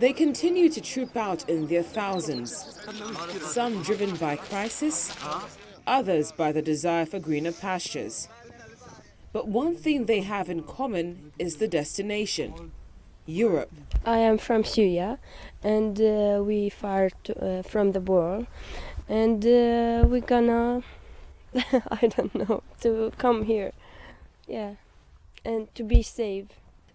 They continue to troop out in their thousands, some driven by crisis, others by the desire for greener pastures. But one thing they have in common is the destination, Europe. I am from Syria, and we fired from the war, and we're gonna, I don't know, to come here, yeah, and to be safe.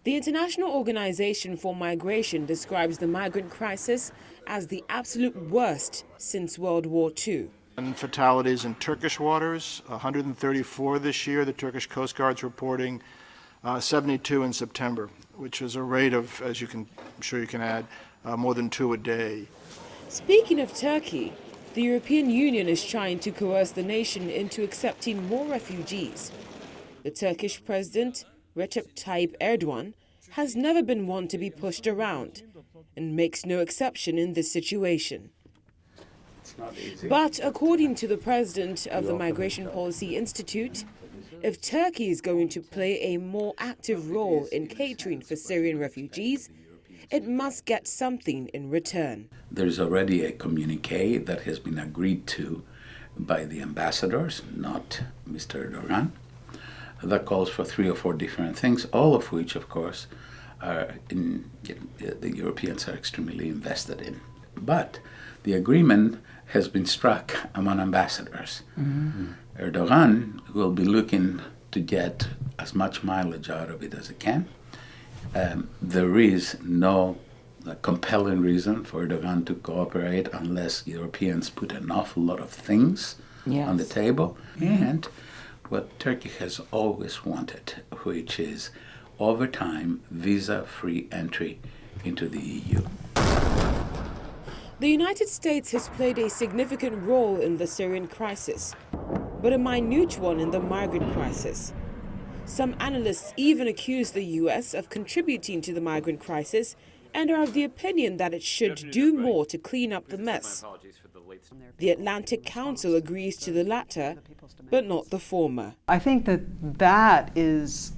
The International Organization for Migration describes the migrant crisis as the absolute worst since World War II. And fatalities in Turkish waters, 134 this year. The Turkish Coast Guard's reporting 72 in September, which is a rate of, as I'm sure you can add, more than 2 a day. Speaking of Turkey, the European Union is trying to coerce the nation into accepting more refugees. The Turkish president, Recep Tayyip Erdogan, has never been one to be pushed around and makes no exception in this situation. But according to the president of the Migration Policy Institute, if Turkey is going to play a more active role in catering for Syrian refugees, it must get something in return. There's already a communique that has been agreed to by the ambassadors, not Mr. Erdogan, that calls for 3 or 4 different things, all of which, of course, the Europeans are extremely invested in. But the agreement has been struck among ambassadors. Mm-hmm. Erdogan will be looking to get as much mileage out of it as he can. There is no compelling reason for Erdogan to cooperate unless Europeans put an awful lot of things on the table. Mm-hmm. And what Turkey has always wanted, which is, over time, visa-free entry into the EU. The United States has played a significant role in the Syrian crisis, but a minute one in the migrant crisis. Some analysts even accuse the U.S. of contributing to the migrant crisis and are of the opinion that it should do more to clean up the mess. The Atlantic Council agrees to the latter, but not the former. I think that is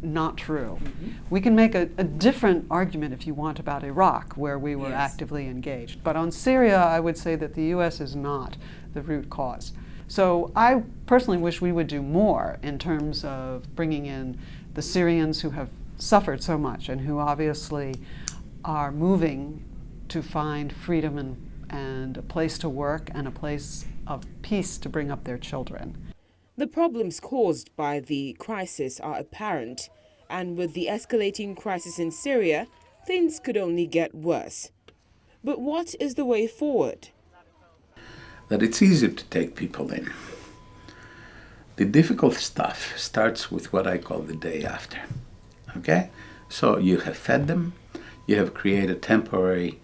not true. Mm-hmm. We can make a different argument, if you want, about Iraq, where we were actively engaged. But on Syria, I would say that the U.S. is not the root cause. So I personally wish we would do more in terms of bringing in the Syrians who have suffered so much and who obviously are moving to find freedom and a place to work and a place of peace to bring up their children. The problems caused by the crisis are apparent, and with the escalating crisis in Syria, things could only get worse. But what is the way forward? That it's easy to take people in. The difficult stuff starts with what I call the day after. Okay? So you have fed them, you have created temporary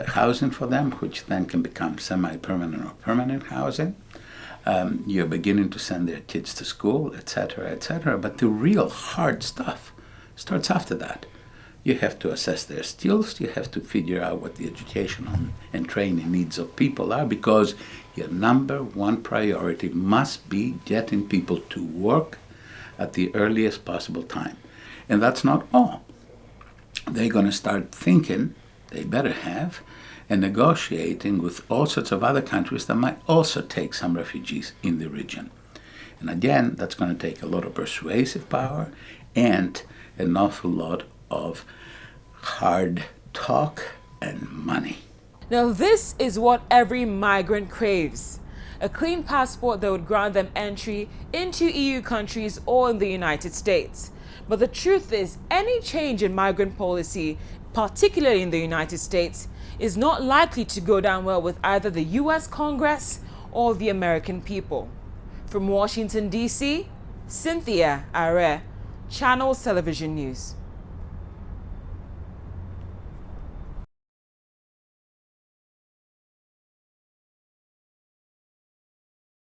housing for them, which then can become semi-permanent or permanent housing. You're beginning to send their kids to school, etc., etc. But the real hard stuff starts after that. You have to assess their skills. You have to figure out what the educational and training needs of people are, because your number one priority must be getting people to work at the earliest possible time. And that's not all. They're going to start thinking, they better have, and negotiating with all sorts of other countries that might also take some refugees in the region. And again, that's going to take a lot of persuasive power and an awful lot of hard talk and money. Now this is what every migrant craves: a clean passport that would grant them entry into EU countries or in the United States. But the truth is, any change in migrant policy, particularly in the United States, is not likely to go down well with either the US Congress or the American people. From Washington, D.C., Cynthia Are, Channels Television News.